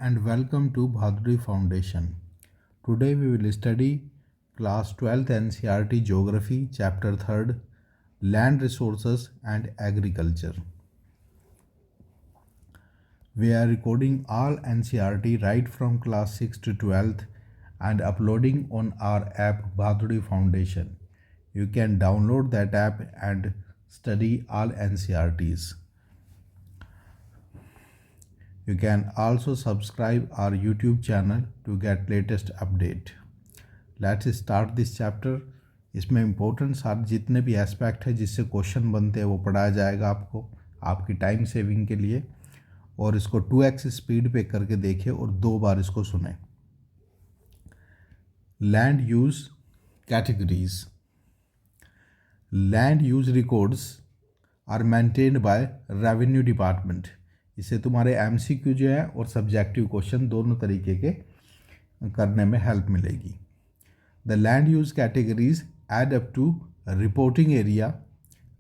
and welcome to Bhaduri Foundation. Today we will study class 12th NCERT Geography chapter 3rd Land Resources and Agriculture. We are recording all NCERT right from class 6th to 12th and uploading on our app Bhaduri Foundation. You can download that app and study all NCERTs. You can also subscribe our YouTube channel to get latest update. Let's start this chapter. इसमें important सारे जितने भी aspect है जिससे question बनते हैं वो पढ़ाया जाएगा आपको आपकी टाइम सेविंग के लिए। और इसको 2x स्पीड पे करके देखिए और 2 बार इसको सुने। Land use categories. Land use records are maintained by revenue department. इससे तुम्हारे MCQ जो है और सब्जेक्टिव क्वेश्चन दोनों तरीके के करने में हेल्प मिलेगी। The land use categories add up to reporting area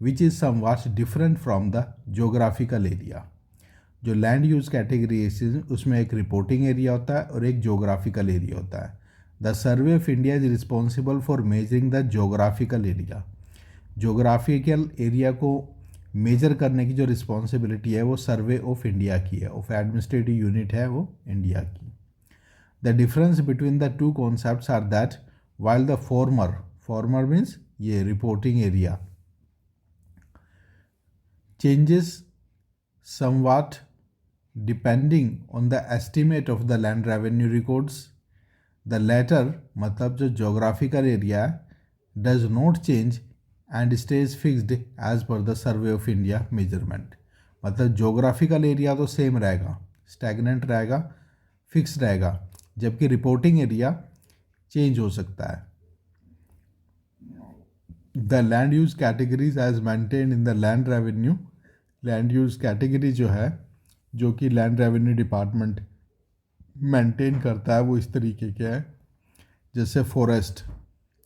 which is somewhat different from the geographical area. जो लैंड यूज कैटेगरी उसमें एक रिपोर्टिंग एरिया होता है और एक जोग्राफिकल एरिया होता है। The survey of India is responsible for measuring the geographical area. Geographical area को मेजर करने की जो रिस्पॉन्सिबिलिटी है वो सर्वे ऑफ इंडिया की है, ऑफ एडमिनिस्ट्रेटिव यूनिट है वो इंडिया की। The difference between the two concepts are that while the former means ये reporting area changes somewhat depending on the estimate of the land revenue records. The latter मतलब जो geographical area does not change and stage fixed as per the survey of India measurement. मतलब geographical area तो same रहेगा, stagnant रहेगा, fix रहेगा, जबकि reporting area change हो सकता है। The land use categories as maintained in the land revenue. Land use category जो है जो कि लैंड रेवेन्यू डिपार्टमेंट मेंटेन करता है वो इस तरीके के है। जैसे फॉरेस्ट,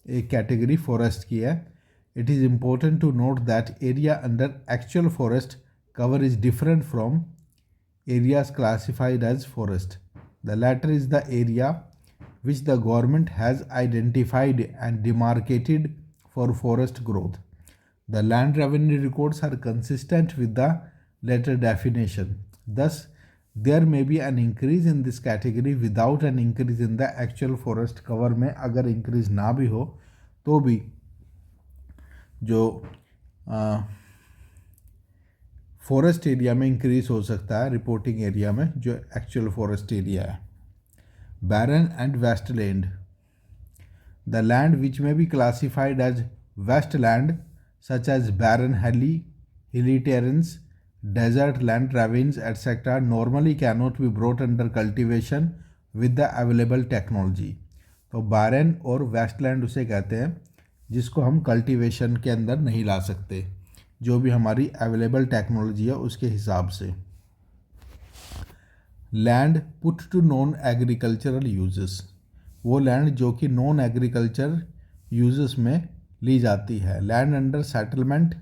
एक कैटेगरी फॉरेस्ट की है। It is important to note that area under actual forest cover is different from areas classified as forest. The latter is the area which the government has identified and demarcated for forest growth. The land revenue records are consistent with the latter definition. Thus, there may be an increase in this category without an increase in the actual forest cover में अगर increase ना भी हो तो भी जो forest area में increase हो सकता है रिपोर्टिंग एरिया में जो एक्चुअल फॉरेस्ट एरिया है। Barren and waste land. The land which may be classified as waste land such as barren hilly terrains desert land ravines etcetera normally can not be brought under cultivation with the available technology. तो barren और waste land उसे कहते हैं जिसको हम cultivation के अंदर नहीं ला सकते, जो भी हमारी अवेलेबल टेक्नोलॉजी है उसके हिसाब से। Land put to non agricultural uses. वो लैंड जो कि नॉन एग्रीकल्चर यूजेस में ली जाती है। Land under settlement,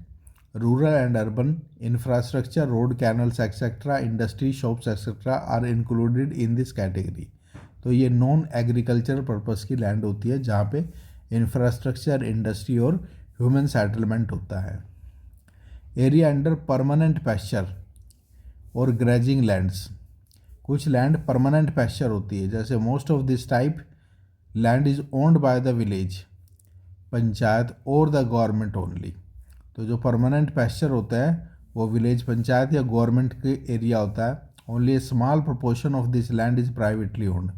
rural and urban infrastructure, road, canals etcetera, industry, shops etcetera are included in this category. तो ये नॉन एग्रीकल्चर पर्पस की लैंड होती है जहाँ पे इंफ्रास्ट्रक्चर, इंडस्ट्री और ह्यूमन सेटलमेंट होता है। एरिया अंडर परमानेंट पैस्चर और ग्रेजिंग लैंड्स। कुछ लैंड परमानेंट पैस्चर होती है, जैसे most of this type land is owned by the village, panchayat और द गवर्नमेंट ओनली। तो जो परमानेंट पैस्चर होता है वो विलेज, पंचायत या गवर्नमेंट के एरिया होता है। Only A small proportion of this land is privately owned.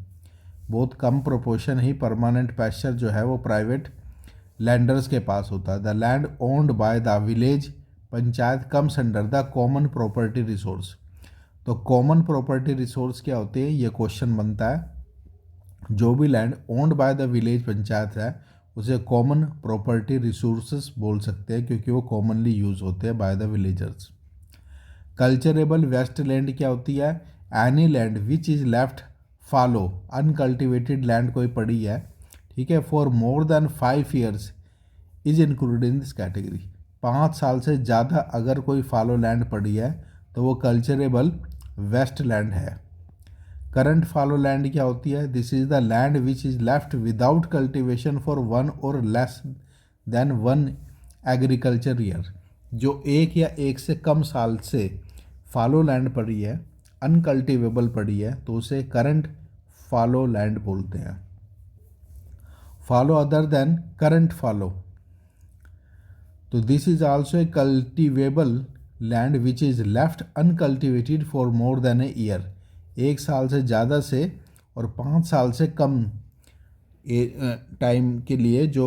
बहुत कम प्रोपोर्शन ही परमानेंट पैस्चर जो है वो प्राइवेट लैंडर्स के पास होता है। The land owned by the village panchayat comes under the common property resource. तो कॉमन प्रॉपर्टी रिसोर्स क्या होते हैं ये क्वेश्चन बनता है। जो भी land owned by the village panchayat है उसे कॉमन प्रॉपर्टी रिसोर्सेस बोल सकते हैं क्योंकि वो कॉमनली यूज होते हैं by the villagers. Culturable waste land क्या होती है? Any land which is left fallow, uncultivated land कोई पड़ी है, ठीक है, for more than 5 years is included in this category. 5 साल से ज़्यादा अगर कोई फॉलो लैंड पड़ी है तो वो कल्चरेबल वेस्ट लैंड है। करंट फॉलो लैंड क्या होती है? This is the land which is left without cultivation for one or less than one agriculture year. जो एक या एक से कम साल से फॉलो लैंड पड़ी है, अनकल्टिवेबल पड़ी है, तो उसे करंट फॉलो लैंड बोलते हैं। Fallow other than current fallow, तो this is also a cultivable land which is left uncultivated for more than a year. एक साल से ज़्यादा से और 5 साल से कम टाइम के लिए जो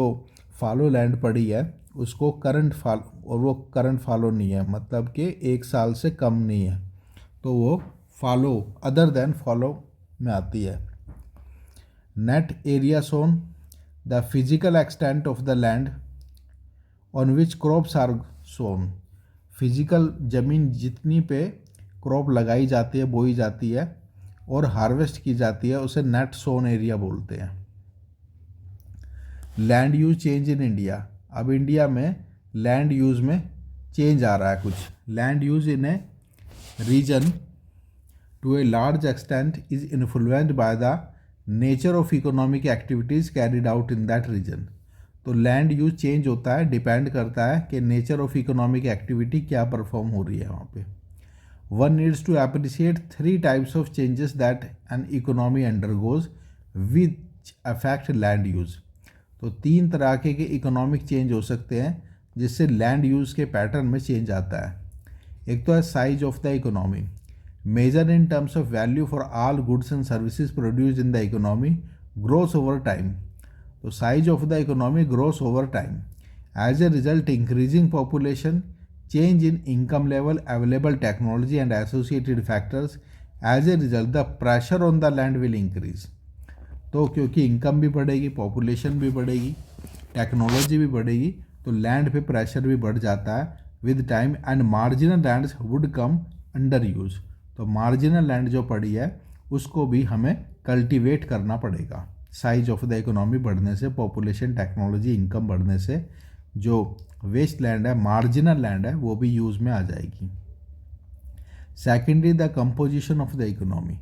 फॉलो लैंड पड़ी है उसको करंट फॉलो, और वो करंट फॉलो नहीं है, मतलब कि एक साल से कम नहीं है, तो वो फॉलो अदर देन फॉलो में आती है। Net area sown, the physical extent of the land on which crops are sown. Physical ज़मीन जितनी पे क्रॉप लगाई जाती है, बोई जाती है और हार्वेस्ट की जाती है, उसे नेट सोन एरिया बोलते हैं। Land use change in India, अब इंडिया में लैंड यूज में चेंज आ रहा है कुछ। Land use in a region to a large extent is influenced by the nature of economic activities carried out in that region. तो land use change होता है, डिपेंड करता है कि नेचर ऑफ इकोनॉमिक एक्टिविटी क्या परफॉर्म हो रही है वहाँ पे। One needs to appreciate 3 types of changes that an economy undergoes which affect land use. तो 3 तरह के इकोनॉमिक चेंज हो सकते हैं जिससे लैंड यूज के पैटर्न में चेंज आता है। एक तो है size of the economy, measure in terms of value for all goods and services produced in the economy grows over time. तो size of the economy grows over time, as a result increasing population, change in income level, available technology and associated factors, as a result the pressure on the land will increase। तो क्योंकि income भी बढ़ेगी, population भी बढ़ेगी, technology भी बढ़ेगी, तो land पे प्रेशर भी बढ़ जाता है with time, and marginal lands would come under use. तो मार्जिनल लैंड जो पड़ी है उसको भी हमें कल्टीवेट करना पड़ेगा। साइज ऑफ द इकोनॉमी बढ़ने से, पॉपुलेशन, टेक्नोलॉजी, इनकम बढ़ने से जो वेस्ट लैंड है, मार्जिनल लैंड है, वो भी यूज़ में आ जाएगी। Secondly the composition of the economy,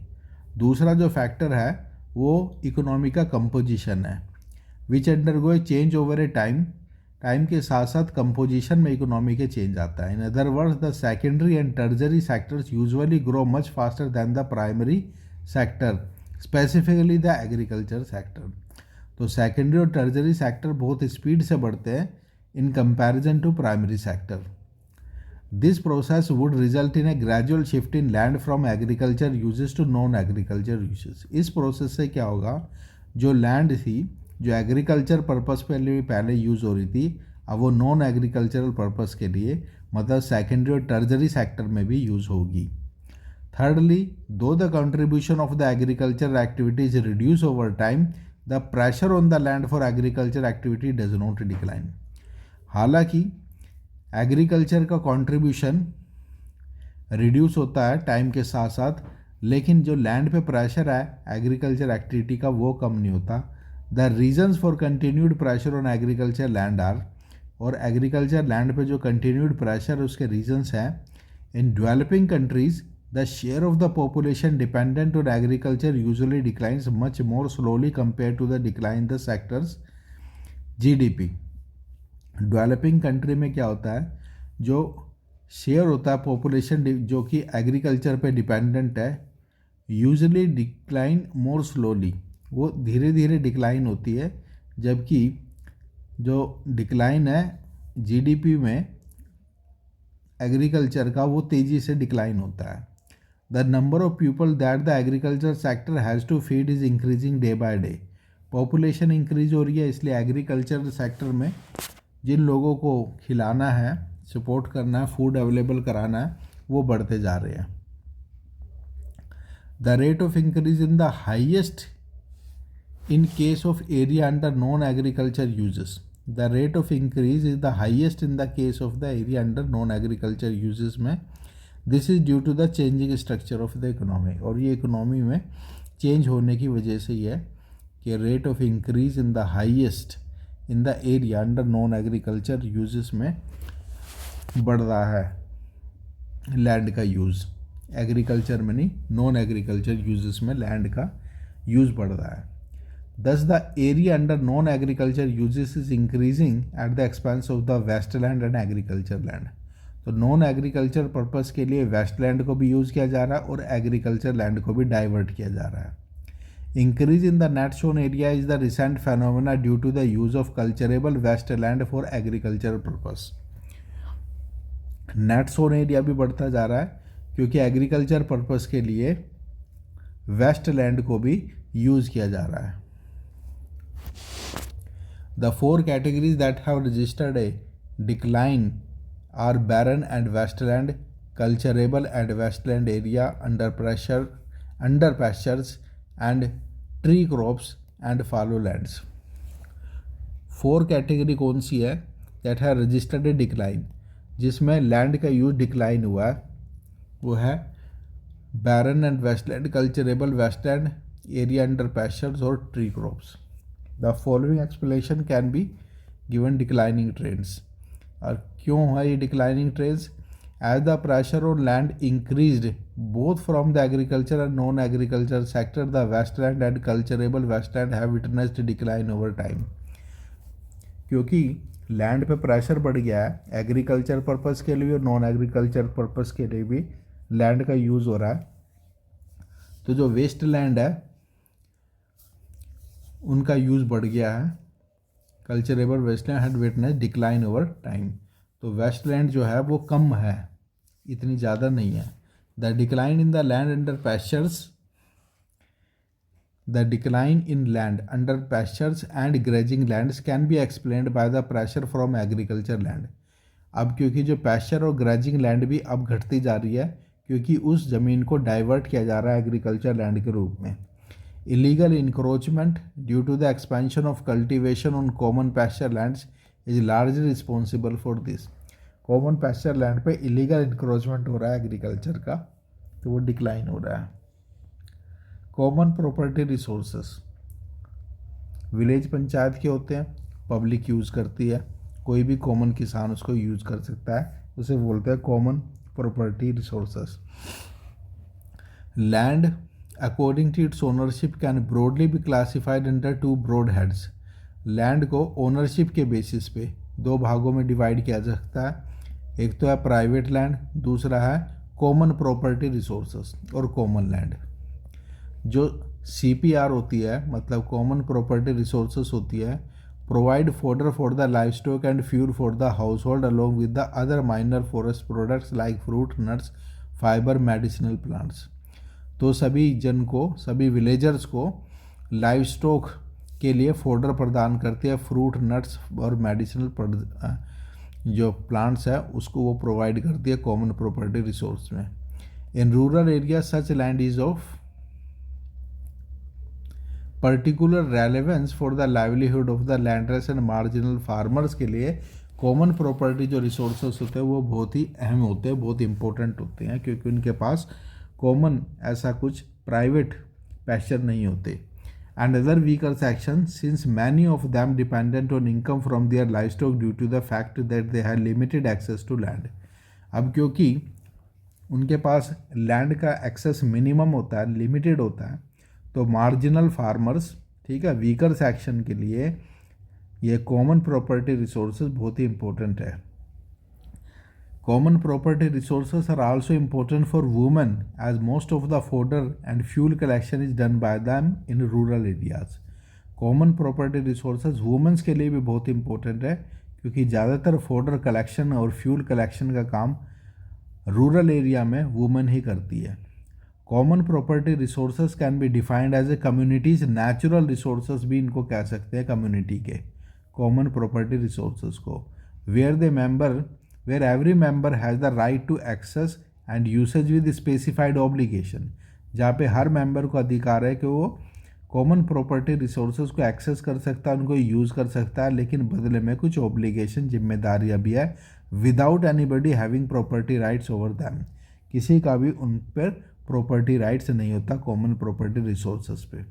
दूसरा जो फैक्टर है वो इकोनॉमी का कंपोजिशन है, which undergo a change over a time. Time के साथ साथ कंपोजिशन में इकोनॉमी के चेंज आता है। In other words the secondary and टर्जरी sectors usually grow much faster than the primary sector, specifically the agriculture sector. तो secondary और टर्जरी sector बहुत स्पीड से बढ़ते हैं in comparison to primary sector. This process would result in a gradual shift in land from agriculture uses to non-agriculture uses. इस process से क्या होगा, जो लैंड थी जो एग्रीकल्चर पर्पस के लिए पहले यूज़ हो रही थी, अब वो नॉन एग्रीकल्चरल पर्पस के लिए, मतलब सेकेंडरी और टर्जरी सेक्टर में भी यूज़ होगी। थर्डली, दो the contribution of the agriculture activities reduce over time, the pressure on the land for agriculture activity does not decline. हालांकि एग्रीकल्चर का कंट्रीब्यूशन रिड्यूस होता है टाइम के साथ साथ, लेकिन जो लैंड पे प्रेशर है एग्रीकल्चर एक्टिविटी का वो कम नहीं होता। The reasons for continued pressure on agriculture land are, और एग्रीकल्चर लैंड पे जो कंटिन्यूड प्रेशर उसके रीजन्स हैं, in developing countries the share of the population dependent on agriculture usually declines much more slowly compared to the decline the sectors GDP. Developing country में क्या होता है, जो शेयर होता है पॉपुलेशन जो कि एग्रीकल्चर पे डिपेंडेंट है, यूजुअली डिक्लाइन मोर स्लोली, वो धीरे धीरे डिक्लाइन होती है, जबकि जो डिक्लाइन है जीडीपी में एग्रीकल्चर का वो तेज़ी से डिक्लाइन होता है। The number of people that the agriculture sector has to feed is increasing day by day. Population increase हो रही है, इसलिए एग्रीकल्चर सेक्टर में जिन लोगों को खिलाना है, सपोर्ट करना है, फूड अवेलेबल कराना है, वो बढ़ते जा रहे हैं। The rate of increase in the highest in case of area under non agriculture uses. The rate of increase is the highest in the case of the area under non agriculture uses में। This is due to the changing structure of the economy, और ये economy में change होने की वजह से ही है कि rate of increase in the highest in the area under non agriculture uses में बढ़ रहा है लैंड का यूज़। एग्रीकल्चर में नहीं, नॉन एग्रीकल्चर यूजेस में लैंड का यूज़ बढ़ रहा है। Thus, the area under non-agriculture uses is increasing at the expense of the wasteland and agriculture land. तो नॉन एग्रीकल्चर पर्पस के लिए वेस्टलैंड को भी यूज़ किया जा रहा है और एग्रीकल्चर लैंड को भी डाइवर्ट किया जा रहा है। Increase in the net sown area is the recent phenomena due to the use of culturable wasteland for agriculture purpose. Net sown area भी बढ़ता जा रहा है क्योंकि एग्रीकल्चर पर्पस के लिए वेस्टलैंड को भी यूज़ किया जा रहा है। The four categories that have registered a decline are barren and wasteland, culturable and wasteland area under pressure, under pastures and tree crops and fallow lands. Four category कौन सी है? दैट है रजिस्टर्ड ए डिक्लाइन, जिसमें land का use decline हुआ है, वो है barren and wasteland, culturable wasteland, area under pastures और tree crops. The following explanation can be given declining trends. और क्यों है ये declining trends? As the pressure on land increased both from the agriculture and non agriculture sector, the wasteland and culturable wasteland have witnessed decline over time. क्योंकि land पे pressure बढ़ गया है, agriculture purpose के लिए और नॉन एग्रीकल्चर पर्पस के लिए भी लैंड का यूज़ हो रहा है, तो जो वेस्ट लैंड है उनका यूज़ बढ़ गया है। Culturable wasteland had witness decline over time. तो वेस्टलैंड जो है वो कम है, इतनी ज़्यादा नहीं है। The decline in the land under pastures, the decline in land under pastures and grazing lands can be explained by the pressure from agriculture land. अब क्योंकि जो पैस्चर और ग्रेजिंग लैंड भी अब घटती जा रही है, क्योंकि उस ज़मीन को डाइवर्ट किया जा रहा है एग्रीकल्चर लैंड के रूप में। Illegal encroachment due to the expansion of cultivation on common pasture lands is largely responsible for this. Common pasture land पे illegal encroachment हो रहा है एग्रीकल्चर का, तो वो डिक्लाइन हो रहा है। Common property resources village panchayat के होते हैं, पब्लिक यूज़ करती है, कोई भी कॉमन किसान उसको यूज़ कर सकता है, उसे बोलते हैं common property resources. Land according to its ownership can broadly be classified under two broad heads. Land को ओनरशिप के बेसिस पे दो भागों में डिवाइड किया जा सकता है। एक तो है प्राइवेट लैंड, दूसरा है कॉमन प्रॉपर्टी रिसोर्सेस और कॉमन लैंड। जो CPR होती है, मतलब कॉमन प्रॉपर्टी रिसोर्सेस होती है, provide fodder for the life stock and fuel for the house hold along with the other minor forest products like fruit, nuts, fibre, medicinal plants. तो सभी जन को, सभी विलेजर्स को लाइव स्टॉक के लिए फोडर प्रदान करती है, फ्रूट, नट्स और मेडिसिनल जो प्लांट्स है उसको वो प्रोवाइड करती है कॉमन प्रॉपर्टी रिसोर्स में। इन rural area such land is of particular relevance for the livelihood of the landless and marginal farmers के लिए कॉमन प्रॉपर्टी जो रिसोर्सेस होते हैं वो बहुत ही अहम होते हैं, बहुत इंपॉर्टेंट होते हैं, क्योंकि उनके पास कॉमन ऐसा कुछ प्राइवेट पैस्चर नहीं होते। And other weaker section since many of them dependent on income from their livestock due to the fact that they have limited access to land. अब क्योंकि उनके पास लैंड का एक्सेस मिनिमम होता है, limited होता है, तो मार्जिनल फार्मर्स, ठीक है, वीकर सेक्शन के लिए ये कॉमन प्रॉपर्टी रिसोर्सेज बहुत ही इंपॉर्टेंट है। Common property resources are also important for women as most of the fodder and fuel collection is done by them in rural areas. Common property resources women's के लिए भी बहुत important है, क्योंकि ज़्यादातर fodder collection और fuel collection का काम रूरल एरिया में वुमेन ही करती है। Common property resources can be defined as a community's natural resources भी इनको कह सकते हैं, कम्युनिटी के कॉमन प्रॉपर्टी रिसोर्सेज को, where every member has the right to access and usage with specified obligation, जहाँ पे हर मेंबर को अधिकार है कि वो कॉमन प्रॉपर्टी रिसोर्सेज को एक्सेस कर सकता है, उनको यूज़ कर सकता है, लेकिन बदले में कुछ ऑब्लिगेशन, जिम्मेदारियाँ भी है, without anybody having property rights over them. किसी का भी उन पर प्रॉपर्टी राइट्स नहीं होता कॉमन प्रॉपर्टी रिसोर्सेज पे।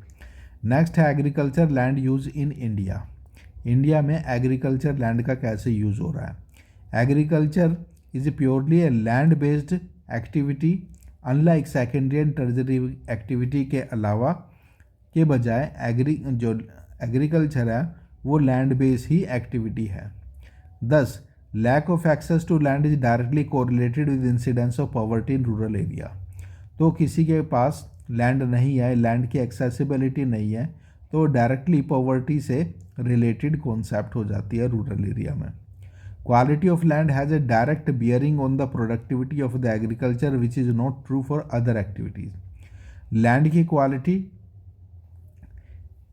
नेक्स्ट है agriculture land use in India. India में एग्रीकल्चर लैंड का कैसे यूज़ हो रहा है? Agriculture is purely a land-based activity unlike secondary and टर्जरी activity के अलावा के बजाय जो एग्रीकल्चर है वो लैंड बेस ही एक्टिविटी है। 10. Lack of access to land is directly correlated with incidence of poverty in rural area. तो किसी के पास लैंड नहीं है, लैंड की एक्सेसिबिलिटी नहीं है, तो डायरेक्टली पॉवर्टी से रिलेटेड कॉन्सेप्ट हो जाती है रूरल एरिया में। Quality of land has a direct bearing on the productivity of the agriculture which is not true for other activities. Land की क्वालिटी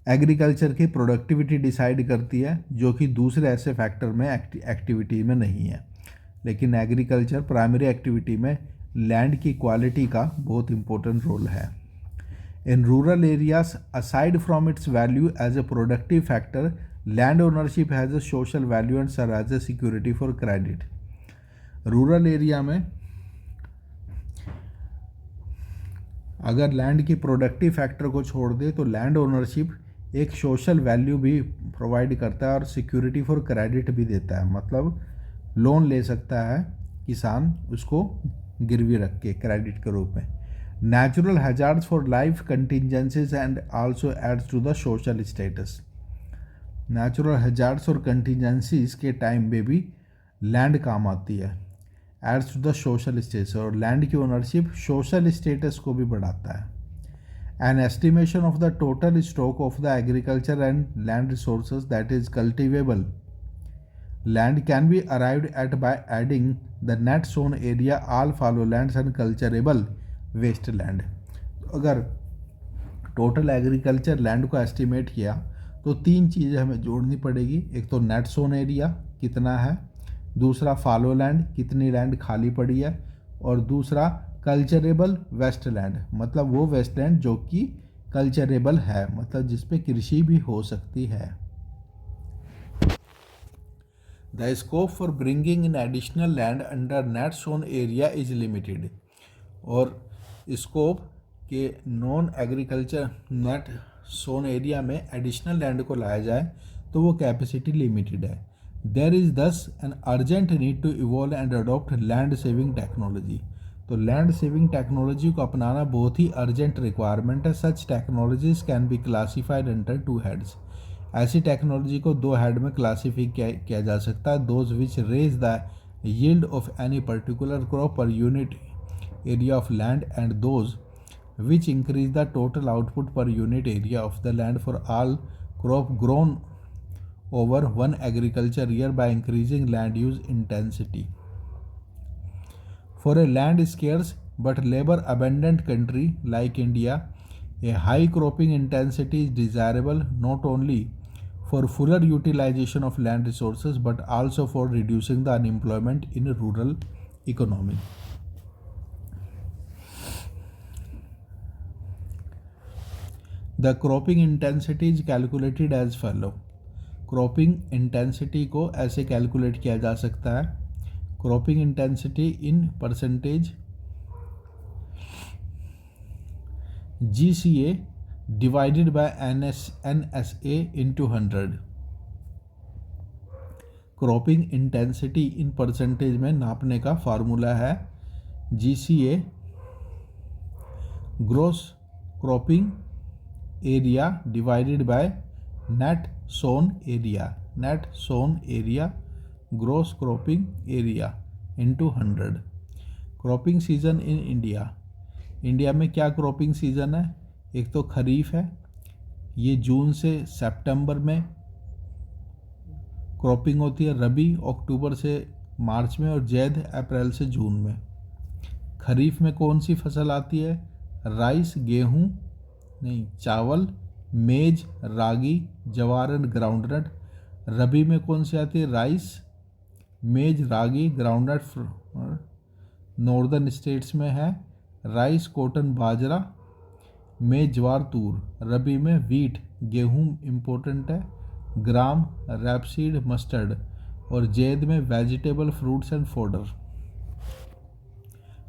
एग्रीकल्चर की प्रोडक्टिविटी डिसाइड करती है, जो कि दूसरे ऐसे फैक्टर में एक्टिविटी में नहीं है। लेकिन एग्रीकल्चर प्राइमरी एक्टिविटी में लैंड की क्वालिटी का बहुत इंपॉर्टेंट रोल है। In rural areas aside from its value as a productive factor, land ownership has a social value and serve as a security for credit. Rural area में अगर land की productive factor को छोड़ दे तो land ownership एक social value भी provide करता है और सिक्योरिटी फॉर क्रेडिट भी देता है। मतलब लोन ले सकता है किसान उसको गिरवी रख के क्रेडिट के रूप में। Natural hazards for life contingencies and also aids to the social status. Natural hazards और कंटिजेंसीज के टाइम में भी लैंड काम आती है, aids to the social status. और लैंड की ओनरशिप सोशल स्टेटस को भी बढ़ाता है। An estimation of the total stock of the agriculture and land resources that is cultivable land can be arrived at by adding the net sown area, all fallow lands and cultivable wasteland। अगर total agriculture land को estimate किया तो 3 चीज़ें हमें जोड़नी पड़ेगी। एक तो net sown area कितना है, दूसरा फॉलो लैंड कितनी लैंड खाली पड़ी है, और दूसरा कल्चरेबल वेस्टलैंड, मतलब वो वेस्टलैंड जो कि कल्चरेबल है, मतलब जिस पे कृषि भी हो सकती है। The scope for bringing in additional land under net sown area is limited. और स्कोप के non agriculture net sown area में एडिशनल लैंड को लाया जाए तो वो कैपेसिटी लिमिटेड है। There is thus an urgent need to evolve and adopt land saving technology. तो लैंड सेविंग टेक्नोलॉजी को अपनाना बहुत ही अर्जेंट रिक्वायरमेंट है। Such technologies can be classified under 2 heads. ऐसी टेक्नोलॉजी को 2 हेड में क्लासीफाई किया जा सकता है। Those which raise the yield of any particular crop per unit area of land and those which increase the total output per unit area of the land for all crop grown over 1 agriculture year by increasing land use intensity. For a land scarce but labor abundant country like India, a high cropping intensity is desirable not only for fuller utilization of land resources but also for reducing the unemployment in rural economy. The cropping intensity is calculated as follow. Cropping intensity को ऐसे calculate किया जा सकता है। Cropping intensity in percentage GCA divided by NSA into 100। Cropping intensity in percentage में नापने का formula है GCA gross cropping area divided by net sown area. Net sown area gross cropping area into 100। Cropping season in India. India में क्या cropping season है? एक तो खरीफ है, ये जून से सितंबर में क्रॉपिंग होती है। रबी अक्टूबर से मार्च में, और जैद अप्रैल से जून में। खरीफ में कौन सी फसल आती है? राइस, गेहूँ नहीं, चावल, मेज, रागी, जवार एंड ग्राउंडनट। रबी में कौन सी आती है? राइस, मेज, रागी, ग्राउंडनट। नॉर्दर्न स्टेट्स में है राइस, कॉटन, बाजरा, मेज, ज्वार, तूर। रबी में वीट, गेहूं इम्पोर्टेंट है, ग्राम, रैपसीड, मस्टर्ड। और जैद में vegetable, fruits and fodder.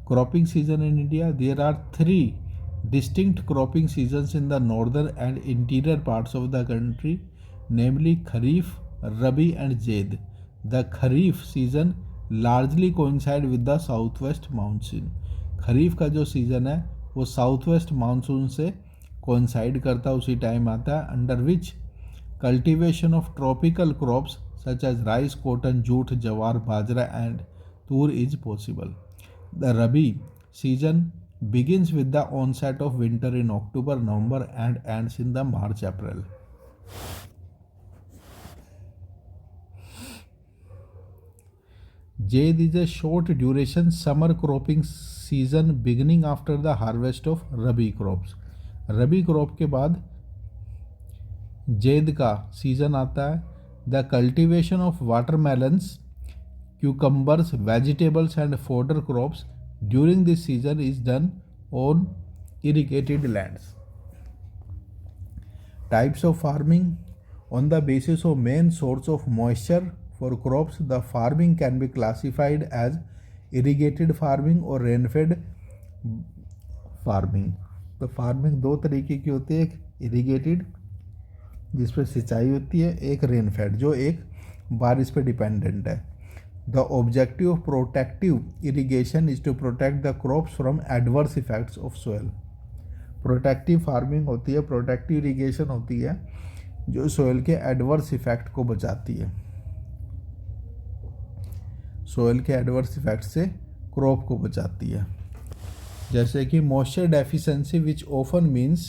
Cropping season in India. There are 3 distinct cropping seasons in the northern and interior parts of the country, namely Kharif, Rabi and Zaid. The Kharif season largely coincide with the southwest monsoon. Kharif का जो season है वो south west monsoon से coincide करता है, उसी time आता है, under which cultivation of tropical crops such as rice, cotton, jute, jowar, bajra and tur is possible. The rabi season begins with the onset of winter in October, November and ends in the March, April. Zaid is a short duration summer cropping season beginning after the harvest of Rabi crops. Rabi crop के बाद जैद का season आता है. The cultivation of watermelons, cucumbers, vegetables and fodder crops during this season is done on irrigated lands. Types of farming. On the basis of main source of moisture for crops, the farming can be classified as irrigated farming or rain-fed farming. तो farming दो तरीके की होती है, एक irrigated जिस पर सिंचाई होती है, एक रेन फेड जो एक बारिश पर डिपेंडेंट है. The objective of protective irrigation is to protect the crops from adverse effects of soil. Protective farming होती है, प्रोटेक्टिव इरिगेशन होती है जो सोयल के एडवर्स इफेक्ट को बचाती है, सोयल के एडवर्स इफेक्ट से क्रॉप को बचाती है. जैसे कि moisture deficiency which often means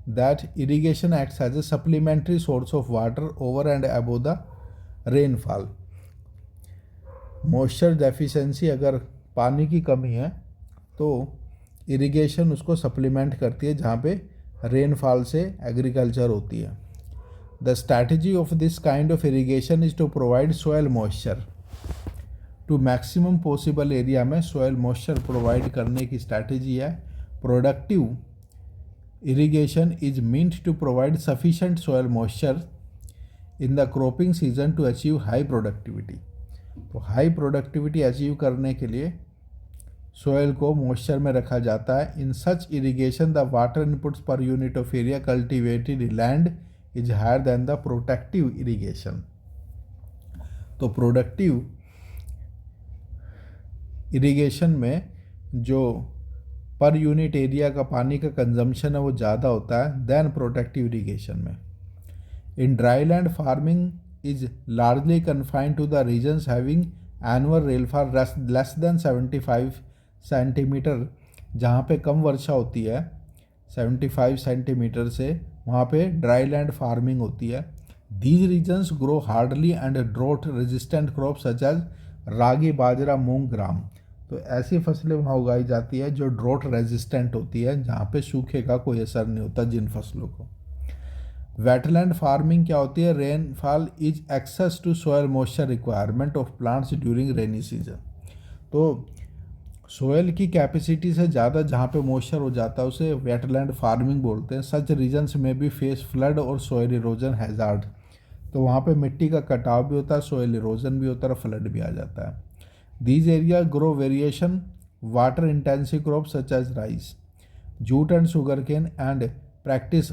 that irrigation acts as a supplementary source of water over and above the rainfall. Moisture deficiency, अगर पानी की कमी है तो इरिगेशन उसको सप्लीमेंट करती है जहाँ पे रेनफॉल से एग्रीकल्चर होती है. The strategy of this kind of irrigation is to provide soil moisture to maximum possible area में सॉयल मॉइस्चर प्रोवाइड करने की स्ट्रैटेजी है. Productive irrigation is meant to provide sufficient soil moisture in the cropping season to achieve high productivity. तो high productivity achieve करने के लिए soil को moisture में रखा जाता है. In such irrigation the water inputs per unit of area cultivated land is higher than the protective irrigation. तो प्रोडक्टिव इरिगेशन में जो पर यूनिट एरिया का पानी का कंजम्पशन है वो ज़्यादा होता है देन प्रोटेक्टिव इरिगेशन में. In dry land farming is largely confined to the regions having annual rainfall less than 75 centimetre. जहाँ पे कम वर्षा होती है 75 सेंटीमीटर से, वहाँ पे ड्राई लैंड फार्मिंग होती है. These regions grow hardly and drought resistant crops such as रागी, बाजरा, मूंग, ग्राम. तो ऐसी फसलें वहाँ उगाई जाती है जो ड्रॉट रेजिस्टेंट होती है, जहाँ पे सूखे का कोई असर नहीं होता जिन फसलों को. वेटलैंड फार्मिंग क्या होती है? Rainfall is excess to soil moisture requirement of plants during rainy season. तो सोयल की कैपेसिटी से ज़्यादा जहाँ पे मॉइस्चर हो जाता है उसे वेटलैंड फार्मिंग बोलते हैं. सच रीजन्स में भी फेस फ्लड और सोयल इरोजन हैजार्ड. तो वहाँ पे मिट्टी का कटाव भी होता है, सोयल इरोजन भी होता है और फ्लड भी आ जाता है. These area grow variation water intensive crop such as rice, jute and sugar cane and practice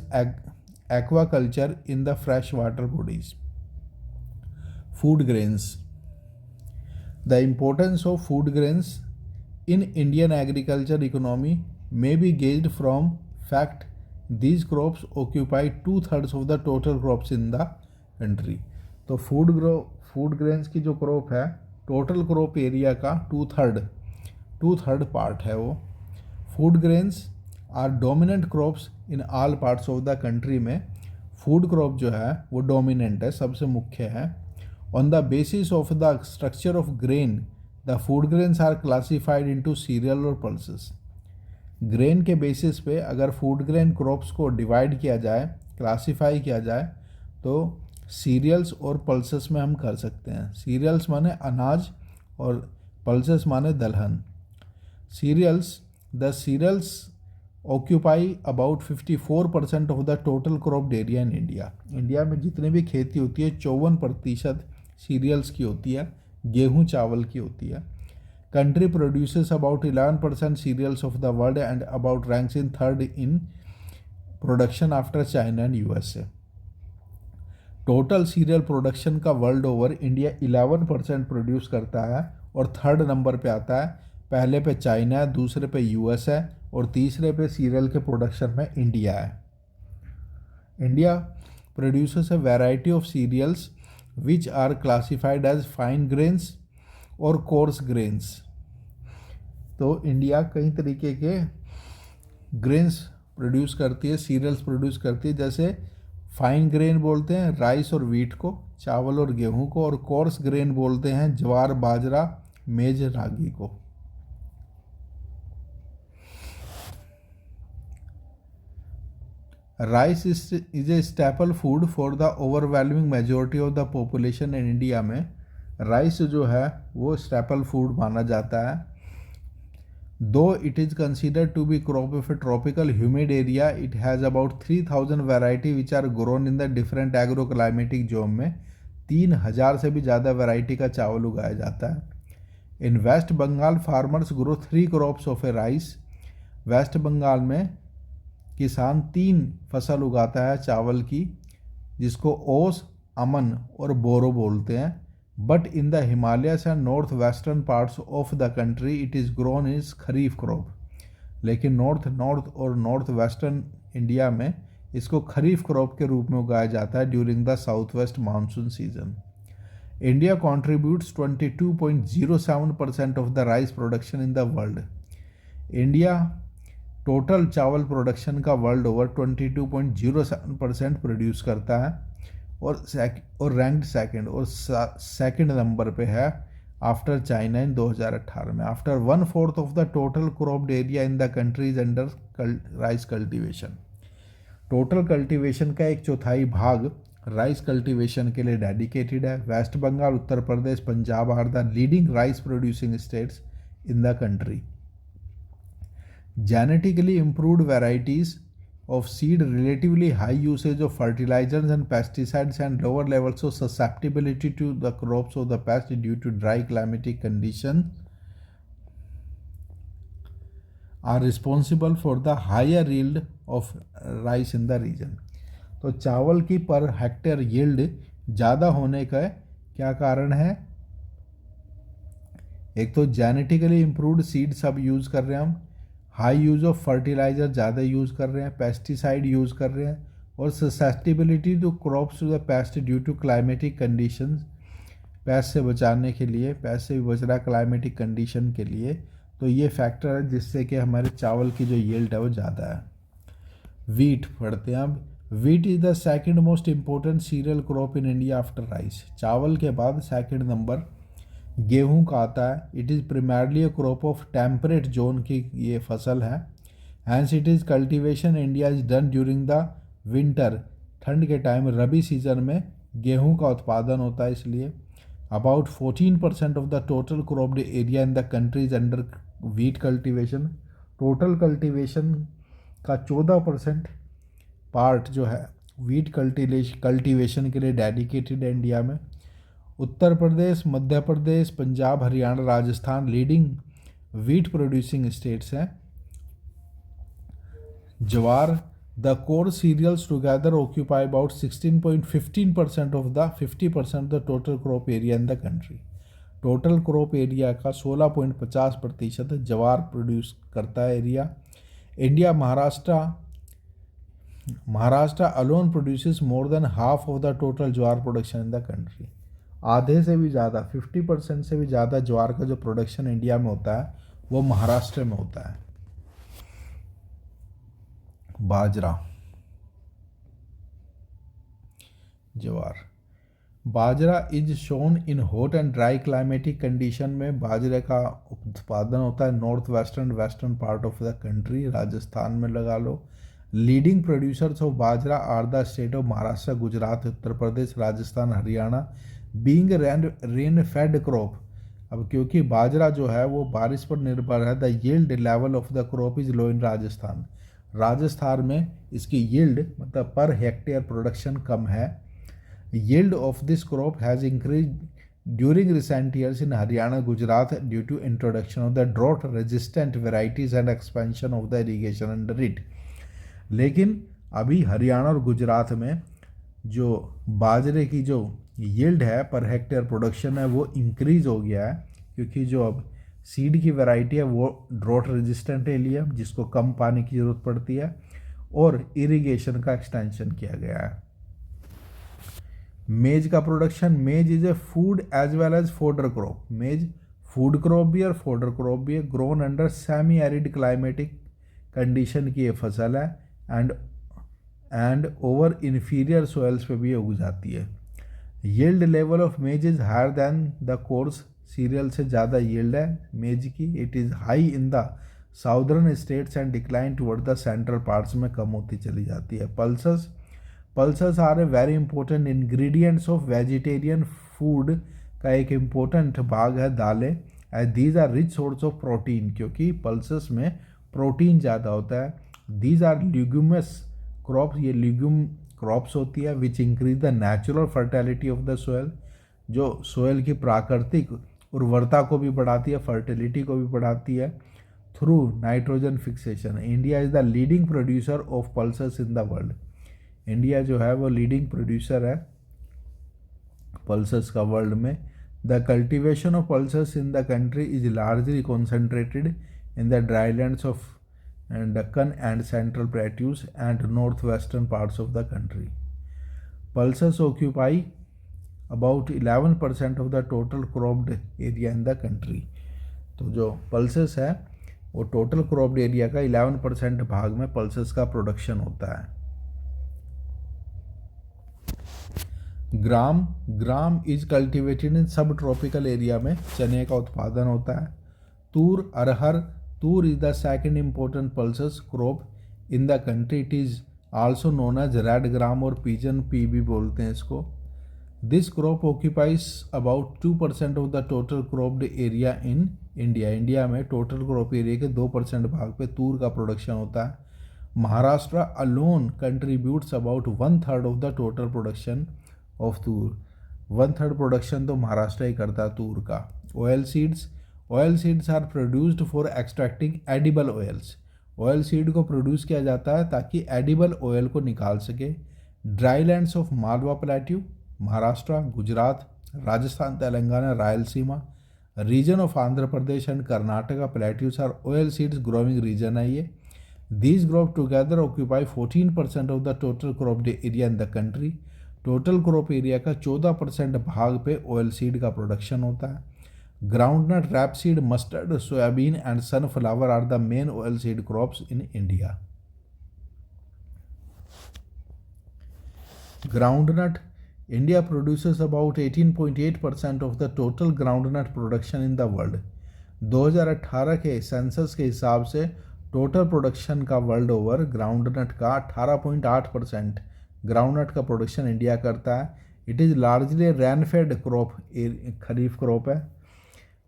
aquaculture in the freshwater bodies. Food grains. The importance of food grains in Indian agriculture economy may be gauged from fact these crops occupy 2/3 of the total crops in the country. तो food grains की जो crop है total crop area का two third part है वो. Food grains are dominant crops in all parts of the country. में food crop जो है वो डोमिनेंट है, सबसे मुख्य है. On the basis of the structure of grain the food grains are classified into cereal और पल्सेस. ग्रेन के बेसिस पे अगर फूड ग्रेन क्रॉप्स को डिवाइड किया जाए, क्लासीफाई किया जाए, तो सीरियल्स और पल्सेस में हम कर सकते हैं. सीरियल्स माने अनाज और पल्सेस माने दलहन. The cereals occupy about 54% of the total cropped area in India. India में जितनी भी खेती होती है 54% सीरियल्स की होती है, गेहूं चावल की होती है. Country produces about 11% cereals of the world and about ranks in third in production after China and USA. Total cereal production का वर्ल्ड ओवर इंडिया 11% प्रोड्यूस करता है और थर्ड नंबर पे आता है पहले पे चाइना है, दूसरे पे यूएस है और तीसरे पे सीरियल के प्रोडक्शन में इंडिया है। India produces a variety of cereals which are classified as fine grains और कोर्स ग्रेन्स। तो इंडिया कई तरीके के ग्रेन्स प्रोड्यूस करती है, सीरियल्स प्रोड्यूस करती है, जैसे फाइन ग्रेन बोलते हैं राइस और वीट को, चावल और गेहूं को, और कोर्स ग्रेन बोलते हैं ज्वार, बाजरा, मेज, रागी को। Rice is a staple food for the overwhelming majority of the population in India में राइस जो है वो स्टेपल फूड माना जाता है। Though it is considered to be crop of a tropical humid area, it has about 3000 variety which are grown in the different agro climatic zone में 3000 से भी ज़्यादा वैरायटी का चावल उगाया जाता है। In West Bengal farmers grow 3 crops of a rice. West Bengal में किसान 3 फसल उगाता है चावल की, जिसको ओस, अमन और बोरो बोलते हैं। But in the Himalayas and north western parts of the country it is grown is kharif crop. लेकिन नॉर्थ और नॉर्थ वेस्टर्न इंडिया में इसको खरीफ क्रॉप के रूप में उगाया जाता है during the south west monsoon season. India contributes 22.07% of the rice production in the world. India total चावल प्रोडक्शन का वर्ल्ड ओवर 22.07% प्रोड्यूस करता है और रैंक्ड सेकंड और सेकंड नंबर पे है आफ्टर चाइना इन 2018 में। After 1/4 of the total cropped area in the country is under rice cultivation. Total cultivation का 1/4 भाग राइस कल्टीवेशन के लिए डेडिकेटेड है। West Bengal, Uttar Pradesh, Punjab are the leading rice producing states in the country. Genetically improved varieties of seed, relatively high usage of fertilizers and pesticides, and lower levels of susceptibility to the crops of the pest due to dry climatic conditions are responsible for the higher yield of rice in the region। तो चावल की per hectare yield ज़्यादा होने का क्या कारण है? एक तो जेनेटिकली इम्प्रूव्ड सीड्स अब यूज़ कर रहे हैं हम, हाई यूज़ ऑफ फर्टिलाइज़र ज़्यादा यूज़ कर रहे हैं, पेस्टिसाइड यूज़ कर रहे हैं, और susceptibility to crops to the pest due to climatic conditions, pest से बचाने के लिए, पेस्ट से भी बच रहा है क्लाइमेटिक कंडीशन के लिए। तो ये फैक्टर है जिससे कि हमारे चावल की जो यील्ड है वो ज़्यादा है। वीट पढ़ते हैं अब। Wheat is the second most important cereal crop in India after rice. चावल के बाद सेकेंड नंबर गेहूं का आता है। It is primarily a crop of temperate zone की ये फसल है। Hence it is cultivation India is done during the winter, ठंड के टाइम रबी सीजन में गेहूं का उत्पादन होता है, इसलिए about 14% of the total cropped area in the country is under wheat cultivation. Total cultivation का 14% पार्ट जो है वीट कल्टीवेशन के लिए डेडिकेटेड है इंडिया में। Uttar Pradesh, Madhya Pradesh, Punjab, Haryana, Rajasthan leading wheat producing states हैं। Jowar, the core cereals together occupy about 16.15% of the 50% the total crop area in the country. Total crop area का 16.50% jowar produce करता है area. India Maharashtra alone produces more than half of the total jowar production in the country. आधे से भी ज़्यादा 50% से भी ज़्यादा ज्वार का जो प्रोडक्शन इंडिया में होता है वो महाराष्ट्र में होता है। Bajra, jowar, bajra is sown in hot and dry climatic condition में बाजरे का उत्पादन होता है north western part of the country, Rajasthan में लगा लो। Leading producers of bajra are the state of Maharashtra, Gujarat, Uttar Pradesh, Rajasthan, Haryana. Being rain fed crop, अब क्योंकि बाजरा जो है वो बारिश पर निर्भर है, the yield level of the crop is low in Rajasthan. Rajasthan में इसकी यील्ड मतलब पर हेक्टेयर प्रोडक्शन कम है। Yield of this crop has increase during recent years in Haryana, Gujarat due to introduction of the drought resistant varieties and expansion of the irrigation under it. लेकिन अभी हरियाणा और गुजरात में जो बाजरे की जो यील्ड है पर हेक्टेयर प्रोडक्शन है वो इंक्रीज़ हो गया है, क्योंकि जो अब सीड की वैरायटी है वो ड्रॉट रेजिस्टेंट ले लिया, जिसको कम पानी की ज़रूरत पड़ती है, और इरिगेशन का एक्सटेंशन किया गया है। मेज का production, maize is a food as well as fodder crop. Maize food crop भी और फोडर क्रॉप भी है। Grown under semi arid climatic condition की ये फसल है एंड ओवर इन्फीरियर सॉइल्स पे भी उग जाती है। Yield level of maize is higher than the coarse cereal से ज़्यादा यील्ड है मेज की। It is high in the southern states and decline toward the central parts में कम होती चली जाती है। Pulses are a very important ingredients of vegetarian food का एक इम्पोर्टेंट भाग है दालें। As these are rich source of protein, क्योंकि पल्सेस में प्रोटीन ज़्यादा होता है। दीज आर ल्यूग्यूमस क्रॉप्स, ये ल्यूग्यूम क्रॉप्स होती है विच increase the natural fertility of the soil, जो सोयल की प्राकृतिक उर्वरता को भी बढ़ाती है, फर्टिलिटी को भी बढ़ाती है through nitrogen fixation. India is the leading producer of pulses in the world. India जो है वो लीडिंग प्रोड्यूसर है पल्सेस का वर्ल्ड में। The cultivation of pulses in the country is largely concentrated in the drylands of Deccan and Central Plateaus and northwestern parts of the country. Pulses occupy about 11% of the total cropped area in the country. तो जो pulses है वो total cropped area का 11% भाग में pulses का production होता है। ग्राम इज कल्टिवेटेड इन सब ट्रॉपिकल एरिया में चने का उत्पादन होता है। तूर, अरहर, Tur is the second important pulses crop in the country. It is also known as red gram और pigeon pea भी बोलते हैं इसको। This crop occupies about 2% of the total cropped area in India. India में total crop area के 2% भाग पे तूर का प्रोडक्शन होता है। Maharashtra alone contributes about 1/3 of the total production of tur. 1/3 production तो महाराष्ट्र ही करता है तूर का। Oil seeds are produced for extracting edible oils. Oil seed को प्रोड्यूस किया जाता है ताकि एडिबल ऑयल को निकाल सके। Dry lands of Malwa plateau, Maharashtra, Gujarat, Rajasthan, Telangana, Rayalaseema, reason of Andhra Pradesh and Karnataka plateaus are oil seeds growing region है ये। These crop together occupy 14% of the total crop area in the country. Total crop area का 14% भाग पे ऑयल सीड का production होता है। Groundnut, rapeseed, mustard, soybean and sunflower are the main oilseed crops in India. Groundnut, India produces about 18.8% of the total groundnut production in the world. 2018 के census के हिसाब से टोटल प्रोडक्शन का world over groundnut का 18.8% groundnut का production India करता है। It is largely rainfed crop, kharif crop है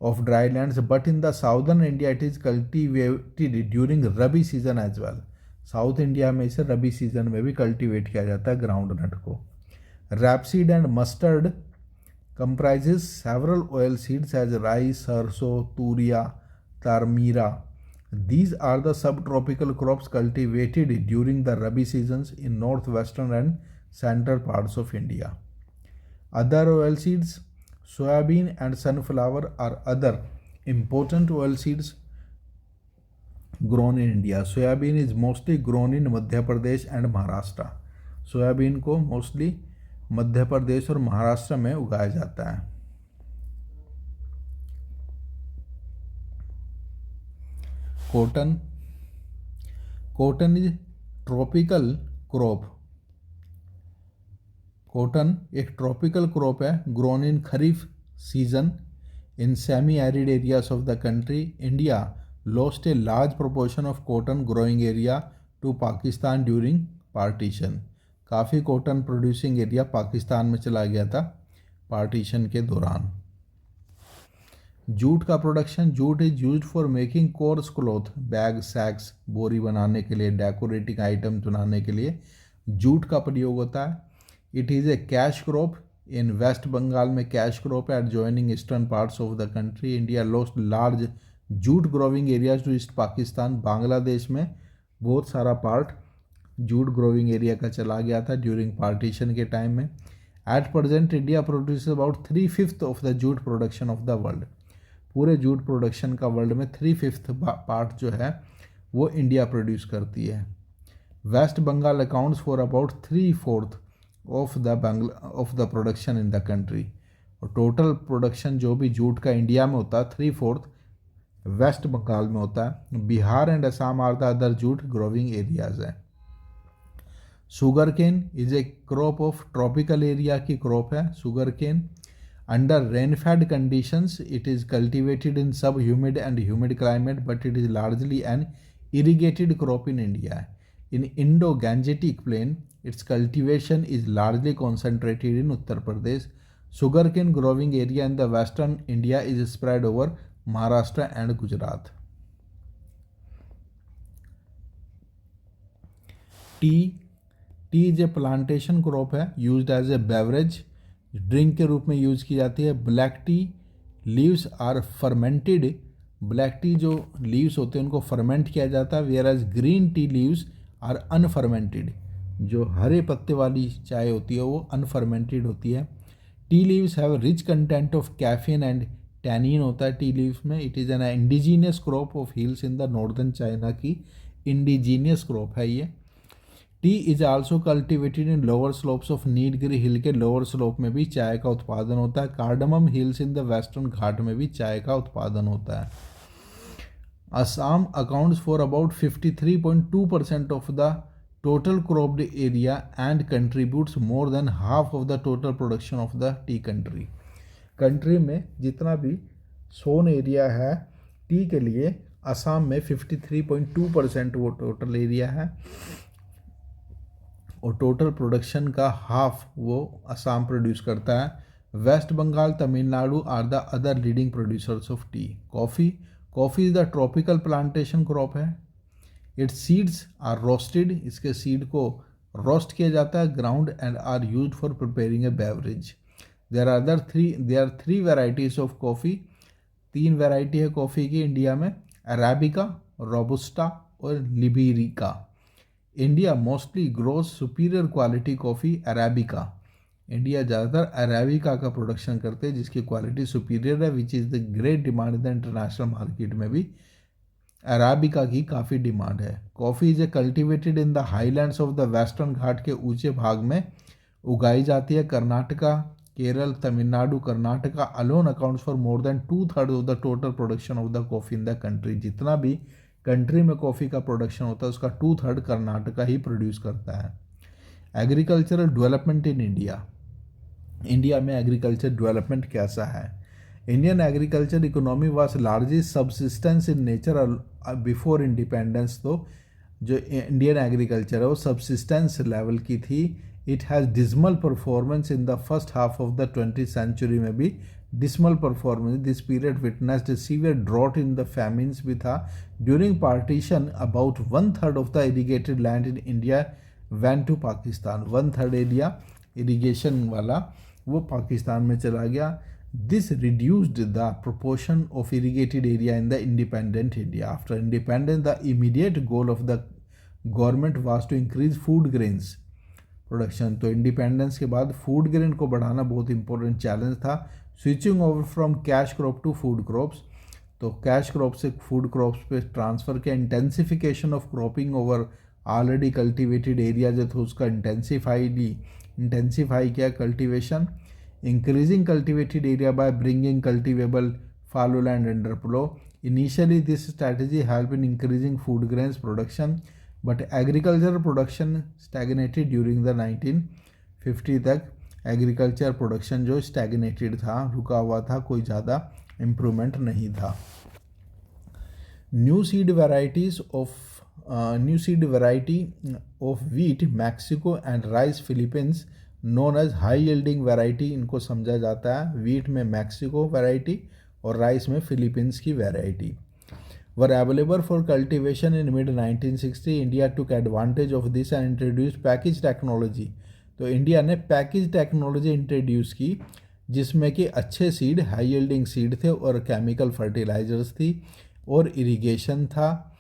of dry lands, but in the southern India it is cultivated during Rabi season as well. South India में इसे रबी season में भी cultivate किया जाता है ग्राउंडनट को। Rapeseed and mustard comprises several oil seeds as rice, सरसों, तुरिया, तारमीरा. These are the subtropical crops cultivated during the Rabi seasons in northwestern and central parts of India. Other oil seeds, soybean and sunflower are other important oil seeds grown in India. Soybean is mostly grown in Madhya Pradesh and Maharashtra. Soybean को mostly Madhya Pradesh और महाराष्ट्र में उगाया जाता है। Cotton is tropical crop. Cotton एक tropical crop है grown in kharif season in semi arid areas of the country. India lost a large proportion of cotton growing area to Pakistan during partition. काफ़ी cotton producing area Pakistan में चला गया था partition के दौरान। Jute का production, jute is used for making coarse cloth, bag, सैक्स, बोरी बनाने के लिए, डेकोरेटिंग आइटम बनाने के लिए जूट का प्रयोग होता है। It is a cash crop in West Bengal में कैश क्रॉप है adjoining eastern parts of the country. India lost large jute growing areas to East Pakistan. Bangladesh में बहुत सारा पार्ट जूट ग्रोविंग एरिया का चला गया था ड्यूरिंग पार्टीशन के टाइम में। At present India produce about 3/5 of the jute production of the world. पूरे जूट प्रोडक्शन का वर्ल्ड में 3/5 पार्ट जो है वो इंडिया प्रोड्यूस करती है। West Bengal accounts for about 3/4 of the production in the country. और टोटल प्रोडक्शन जो भी जूट का इंडिया में होता है 3/4 वेस्ट बंगाल में होता है। Bihar and Assam are the other jute growing areas है। Sugar cane is a crop of tropical area की क्रॉप है sugar cane. Under rainfed conditions it is cultivated in sub humid and humid climate but it is largely an irrigated crop in India. In Indo Gangetic plain its cultivation is largely concentrated in Uttar Pradesh. Sugar cane growing area in the western India is spread over Maharashtra and Gujarat. Tea is a plantation crop है used as a beverage, drink के रूप में use की जाती है। Black tea leaves are fermented, black tea जो leaves होते हैं उनको फर्मेंट किया जाता है। Whereas green tea leaves are unfermented, जो हरे पत्ते वाली चाय होती है वो अनफर्मेंटेड होती है। Tea leaves have rich content of caffeine and tannin होता है टी लीव्स में। It is an indigenous crop of hills in the northern China की इंडिजीनियस क्रॉप है ये। Tea is also cultivated in lower slopes of Nilgiri hill के lower slope में भी चाय का उत्पादन होता है। Cardamom hills in the Western Ghat में भी चाय का उत्पादन होता है। Assam accounts for about 53.2% of the total cropped area and contributes more than half of the total production of the tea country. Country में जितना भी सोन एरिया है टी के लिए असम में 53.2% वो टोटल एरिया है और टोटल प्रोडक्शन का हाफ वो असम प्रोड्यूस करता है। West Bengal Tamil Nadu are the other leading producers of tea. Coffee is the tropical plantation crop है। इट्स सीड्स आर रोस्टेड, इसके सीड को रोस्ट किया जाता है। Ground and are used for preparing a beverage. There are three varieties of coffee, 3 variety है coffee की India में, arabica, robusta और liberica. India mostly grows superior quality coffee arabica. India ज़्यादातर अरेबिका का प्रोडक्शन करते हैं जिसकी क्वालिटी सुपीरियर है, which is the great demand in the international market में भी अरेबिका की काफ़ी डिमांड है। Coffee is a cultivated in the highlands of the Western Ghat के ऊंचे भाग में उगाई जाती है। Karnataka, Kerala, Tamil Nadu, Karnataka alone accounts for more than 2/3 of the total production of the coffee in the country. जितना भी कंट्री में कॉफ़ी का प्रोडक्शन होता है उसका 2/3 कर्नाटका ही प्रोड्यूस करता है। एग्रीकल्चरल डेवलपमेंट इन इंडिया में एग्रीकल्चर डेवलपमेंट कैसा है? Indian agriculture economy was largely subsistence in nature before independence. तो जो इंडियन एग्रीकल्चर है वो सबसिस्टेंस लेवल की थी। It has dismal performance in the first half of the 20th century में भी dismal performance. This period witnessed a severe drought in the famines भी था. During partition, about 1/3 of the irrigated land in India went to Pakistan. 1/3 area irrigation वाला वो पाकिस्तान में चला गया. This reduced the proportion of irrigated area in the independent India. After independence, the immediate goal of the government was to increase food grains production. तो independence के बाद food grain को बढ़ाना बहुत इंपॉर्टेंट चैलेंज था। Switching over from cash crop to food crops, तो cash crop से food crops पे ट्रांसफ़र किया। Intensification of cropping over already cultivated area जो था उसका इंटेंसीफाई किया cultivation. Increasing cultivated area by bringing cultivable fallow land under plough. Initially this strategy help in increasing food grains production but agriculture production stagnated during the 1950 तक। Agriculture production जो stagnated था, रुका हुआ था, कोई ज़्यादा इम्प्रूवमेंट नहीं था। New seed variety of wheat Mexico and rice Philippines known as high yielding variety, इनको समझा जाता है। वीट में मैक्सिको वैरायटी और राइस में फिलीपींस की variety were available for cultivation in mid 1960. India took advantage of this and introduced package technology. तो India ने पैकेज टेक्नोलॉजी इंट्रोड्यूस की जिसमें कि अच्छे सीड, हाई यील्डिंग सीड थे और केमिकल फर्टिलाइजर्स थी और इरिगेशन था,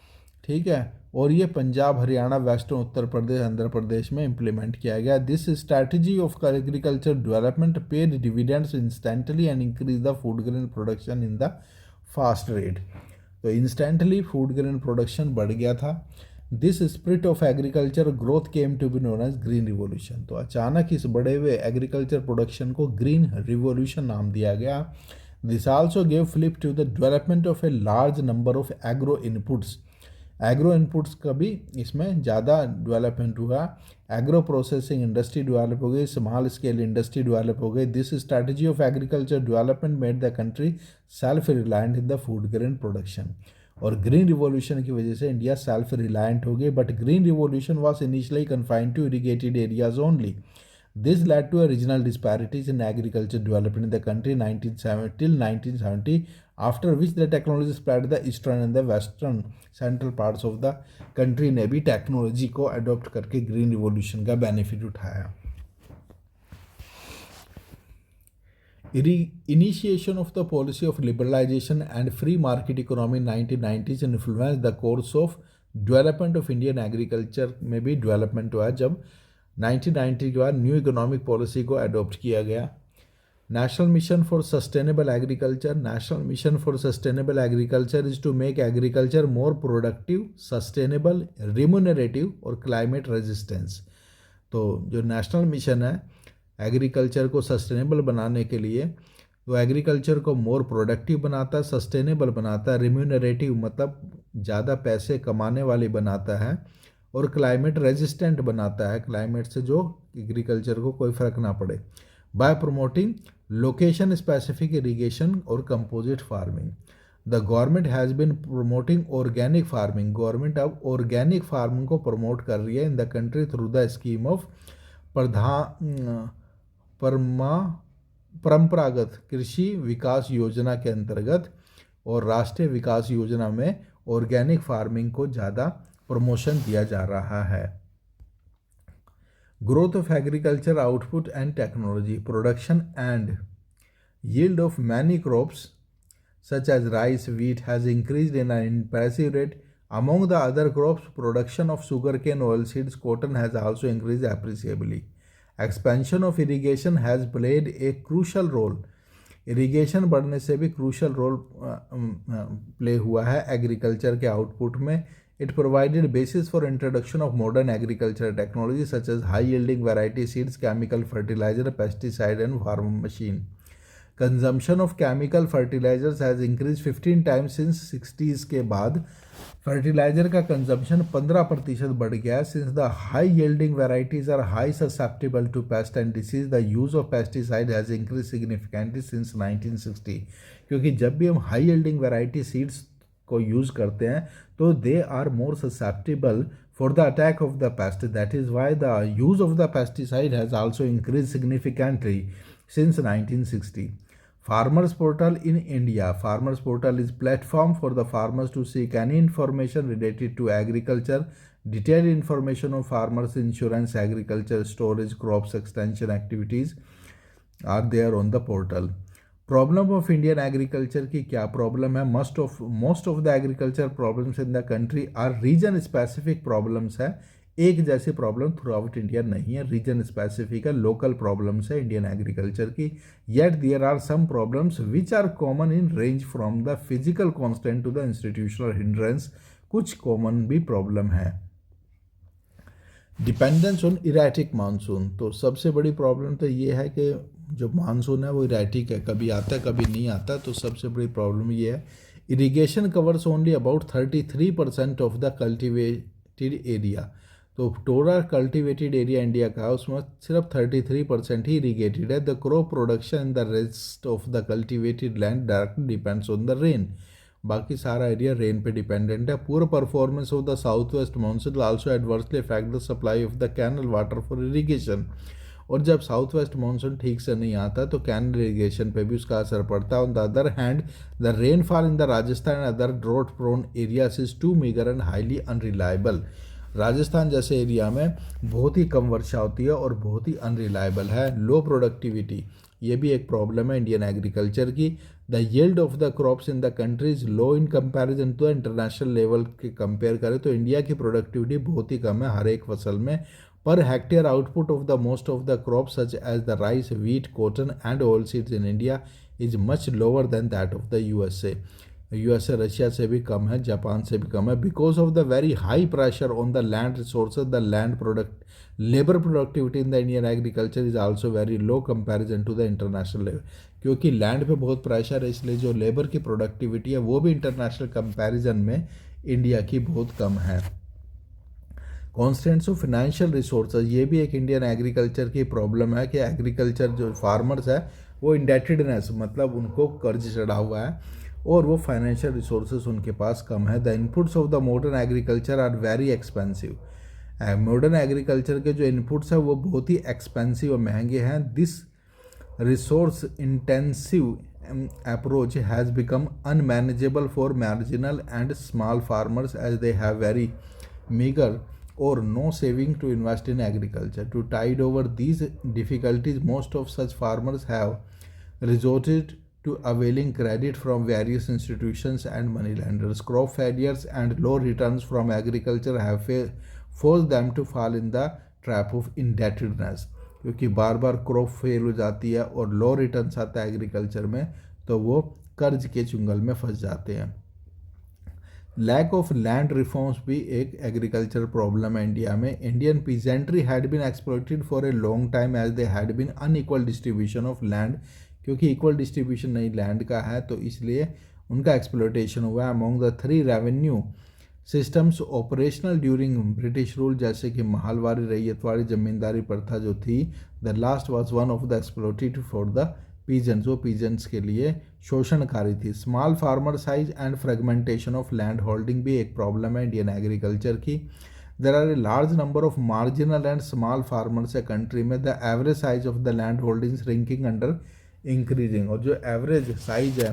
ठीक है। और ये पंजाब, हरियाणा, वेस्टर्न उत्तर प्रदेश, आंध्र प्रदेश में इम्प्लीमेंट किया गया। This strategy of agriculture development paid dividends instantly and increase the food grain production in the fast rate. तो इंस्टेंटली फूड ग्रेन प्रोडक्शन बढ़ गया था। This spirit of agriculture growth came to be known as green revolution. तो अचानक इस बढ़े हुए agriculture production को ग्रीन रिवॉल्यूशन नाम दिया गया। This also gave flip to the development of a large number of agro inputs. Agro inputs का भी इसमें ज़्यादा डेवलपमेंट हुआ। एग्रो प्रोसेसिंग इंडस्ट्री डेवलप हो गई, स्मॉल स्केल इंडस्ट्री डेवलप हो गई। This strategy of agriculture development made the country self reliant in the food grain production. और ग्रीन रिवॉल्यूशन की वजह से इंडिया सेल्फ रिलायंट हो गई। But green revolution was initially confined to irrigated areas only. This led to a regional disparities in agriculture development in the country 1970 till 1970, after which the technology spread the eastern and the western central parts of the country ने भी technology को adopt करके green revolution का benefit उठाया। Initiation of the policy of liberalization and free market economy in 1990s influenced the course of development of Indian agriculture में भी development हुआ जब 1990 के बाद न्यू इकोनॉमिक पॉलिसी को अडॉप्ट किया गया। National mission for sustainable agriculture. National mission for sustainable agriculture is to make agriculture more productive, sustainable, remunerative और क्लाइमेट रेजिस्टेंस। तो जो नेशनल मिशन है एग्रीकल्चर को सस्टेनेबल बनाने के लिए, वो एग्रीकल्चर को मोर प्रोडक्टिव बनाता है, सस्टेनेबल बनाता है, रिम्यूनरेटिव मतलब ज़्यादा पैसे कमाने वाली बनाता है, और क्लाइमेट रेजिस्टेंट बनाता है, क्लाइमेट से जो एग्रीकल्चर को कोई फ़र्क ना पड़े। By promoting location specific irrigation और composite farming, the government has been promoting organic farming. Government अब ऑर्गेनिक फार्मिंग को प्रमोट कर रही है in the country through the scheme of Paramparagat Krishi विकास योजना के अंतर्गत, और राष्ट्रीय विकास योजना में ऑर्गेनिक फार्मिंग को ज़्यादा प्रमोशन दिया जा रहा है। Growth of agriculture output and technology. Production and yield of many crops such as rice, wheat has increased in an impressive rate. Among the other crops, production of sugarcane, oilseeds, cotton has also increased appreciably. Expansion of irrigation has played a crucial role. Irrigation बढ़ने से भी crucial role play हुआ है agriculture के output में। It provided basis for introduction of modern agriculture technology such as high yielding variety seeds, chemical fertilizer, pesticide and farm machine. Consumption of chemical fertilizers has increase 15 times since 60s के बाद fertiliser का consumption 15% बढ़ गया है। Since the high yielding varieties are high susceptible to pest and disease, the use of pesticide has increase significantly since 1960। क्योंकि जब भी हम हाई यील्डिंग वेराइटी सीड्स को यूज़ करते हैं तो they are more susceptible for the attack of the pest, that is why the use of the pesticide has also increase significantly since 1960. Farmers Portal in India. Farmers Portal is platform for the farmers to seek any information related to agriculture. Detailed information of farmers' insurance, agriculture, storage, crops extension activities are there on the portal. Problem of Indian agriculture की क्या problem है? Most of the agriculture problems in the country are region specific problems है। एक जैसी problem through out India नहीं है, region specific है, local problems है इंडियन एग्रीकल्चर की। Yet there are some problems which are common in range from the physical constant to the institutional hindrance. कुछ common भी प्रॉब्लम है। Dependence on erratic monsoon. तो सबसे बड़ी प्रॉब्लम तो ये है कि जो मानसून है वो इरेटिक है, कभी आता है कभी नहीं आता। तो सबसे बड़ी प्रॉब्लम ये है। Irrigation covers only about 33% of the cultivated area. तो टोटल कल्टिवेटेड एरिया इंडिया का उसमें सिर्फ 33% ही इरीगेटेड है। The crop production in the rest of the cultivated land directly depends on the rain. बाकी सारा एरिया रेन पे डिपेंडेंट है। Poor performance of the south west monsoon also adversely affect the supply of the canal water for irrigation. और जब south west monsoon ठीक से नहीं आता तो कैनल इरीगेशन पे भी उसका असर पड़ता है। On the other hand the rainfall in the Rajasthan and other drought prone areas is too meagre and highly unreliable. Rajasthan जैसे एरिया में बहुत ही कम वर्षा होती है और बहुत ही अनरिलायबल है। लो प्रोडक्टिविटी, ये भी एक प्रॉब्लम है इंडियन एग्रीकल्चर की। The yield of the crops in the country is low in comparison to international level के कंपेयर करें तो इंडिया की प्रोडक्टिविटी बहुत ही कम है हर एक फसल में। Per hectare output of the most of the crops such as the rice, wheat, cotton and oil seeds in India is much lower than that of the USA। USA Russia से भी कम है, Japan से भी कम है। Because of the very high pressure on the land resources, the land product labour productivity in the Indian agriculture is also very low comparison to the international level. क्योंकि land पे बहुत प्रेशर है, इसलिए जो लेबर की productivity है वो भी इंटरनेशनल कंपैरिजन में इंडिया की बहुत कम है। कॉन्स्टेंट्स ऑफ फिनेंशियल रिसोर्सेज, ये भी एक इंडियन एग्रीकल्चर की प्रॉब्लम है कि एग्रीकल्चर जो फार्मर्स है वो इंडेटेडनेस, मतलब उनको कर्ज चढ़ा हुआ है और वो फाइनेंशियल रिसोर्सेज उनके पास कम है। The inputs of the modern agriculture are very expensive. Modern agriculture के जो इनपुट्स हैं वो बहुत ही एक्सपेंसिव और महंगे हैं। This resource intensive approach has become unmanageable for marginal and small farmers as they have very meager or no saving to invest in agriculture. To tide over these difficulties, most of such farmers have resorted to availing credit from various institutions and moneylenders. Crop failures and low returns from agriculture have forced them to fall in the trap of indebtedness. क्योंकि बार बार crop fail हो जाती है और लो returns आता है agriculture में, तो वो कर्ज के चुंगल में फंस जाते हैं। लैक ऑफ लैंड रिफॉर्म्स भी एक एग्रीकल्चर प्रॉब्लम है इंडिया में। Indian peasantry had been exploited for a long time as they had been unequal distribution of land. क्योंकि इक्वल डिस्ट्रीब्यूशन नहीं लैंड का है, तो इसलिए उनका एक्सप्लॉइटेशन हुआ है। Among the 3 revenue systems operational during British rule, जैसे कि महलवारी, रैयतवाड़ी, जमींदारी प्रथा जो थी, the last was one of the exploited for the peasants, वो पीजेंट्स के लिए शोषणकारी थी। Small farmer size and fragmentation of land holding भी एक प्रॉब्लम है इंडियन एग्रीकल्चर की। There are a large number of marginal and small farmers है country में। The average size of the land holding shrinking under increasing, और जो average size है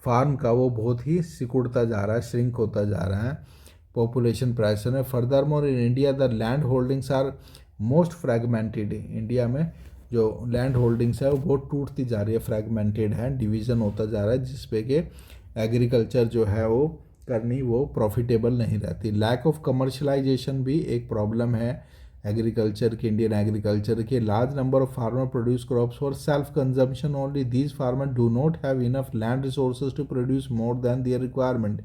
farm का वो बहुत ही सिकुड़ता जा रहा है, श्रिंक होता जा रहा है, पॉपुलेशन प्रेशर है। Further more in India the land holdings are most fragmented. India में जो लैंड होल्डिंग्स है वो बहुत टूटती जा रही है, फ्रैगमेंटेड है, डिवीज़न होता जा रहा है, जिसपे कि एग्रीकल्चर जो है वो करनी वो प्रॉफिटेबल नहीं रहती। लैक ऑफ कमर्शलाइजेशन भी एक प्रॉब्लम है एग्रीकल्चर की, इंडियन एग्रीकल्चर के। Large number of farmer produce crops for self consumption only. These farmer do not have enough land resources to produce more than their requirement.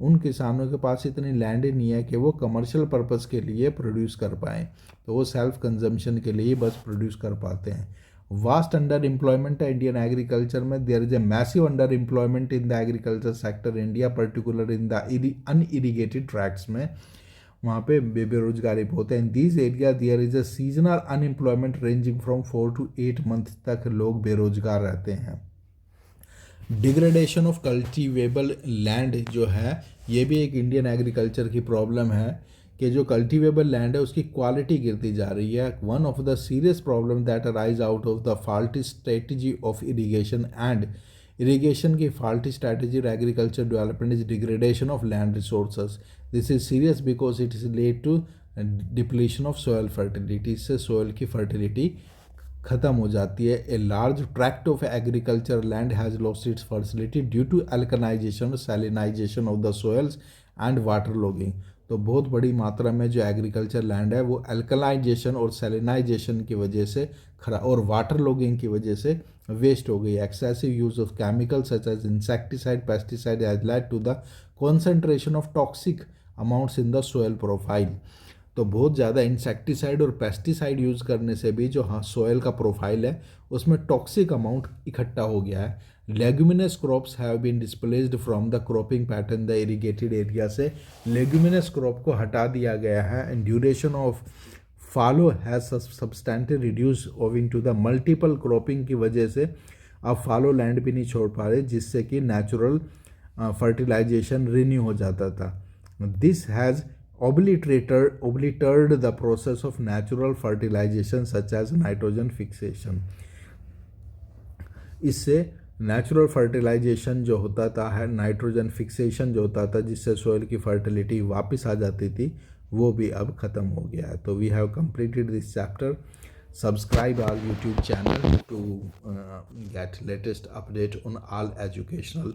उन किसानों के पास इतनी land ही नहीं है कि वो कमर्शियल पर्पस के लिए प्रोड्यूस कर पाएँ, तो वो सेल्फ कंजम्पशन के लिए बस प्रोड्यूस कर पाते हैं। वास्ट अंडर एम्प्लॉयमेंट है इंडियन एग्रीकल्चर में। There is a massive under employment in the agriculture sector India, particular in the unirrigated tracts में, वहाँ पे बेरोजगारी बहुत है। In these area there is a seasonal unemployment ranging from 4 to 8 month तक लोग बेरोजगार रहते हैं। डिग्रेडेशन ऑफ कल्टीवेबल लैंड जो है ये भी एक इंडियन एग्रीकल्चर की प्रॉब्लम है कि जो कल्टीवेबल लैंड है उसकी क्वालिटी गिरती जा रही है। One of the serious problem that arise out of the faulty strategy of irrigation and irrigation की faulty strategy agriculture development is degradation of land resources. This is serious because it is led to depletion of soil fertility. इससे soil की fertility खत्म हो जाती है। A large tract of agriculture land has lost its fertility due to alkalinization और salinization of the soils and water logging. तो बहुत बड़ी मात्रा में जो एग्रीकल्चर लैंड है वो अल्कलाइजेशन और सैलिनाइजेशन की वजह से और वाटर लॉगिंग की वजह से वेस्ट हो गई। Excessive use of chemical such as insecticide, pesticide has led to the concentration of toxic amounts in the soil profile. तो बहुत ज़्यादा इंसेक्टिसाइड और पेस्टिसाइड यूज़ करने से भी जो सोयल का प्रोफाइल है उसमें टॉक्सिक अमाउंट इकट्ठा हो गया है। Leguminous crops have been displaced from the cropping pattern the irrigated area से लेग्यूमिनस क्रॉप को हटा दिया गया है। And duration of fallow has substantially reduce owing to the multiple cropping की वजह से अब फॉलो लैंड भी नहीं छोड़ पा रहे, जिससे कि नेचुरल फर्टिलाइजेशन रिन्यू हो जाता था। This has obliterated the process of natural fertilization such as nitrogen fixation। इससे नेचुरल फर्टिलाइजेशन जो होता था है, नाइट्रोजन फिक्सेशन जो होता था जिससे सोयल की फर्टिलिटी वापस आ जाती थी, वो भी अब ख़त्म हो गया है। तो we have completed this chapter. Subscribe our YouTube channel to get latest update on all educational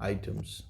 items.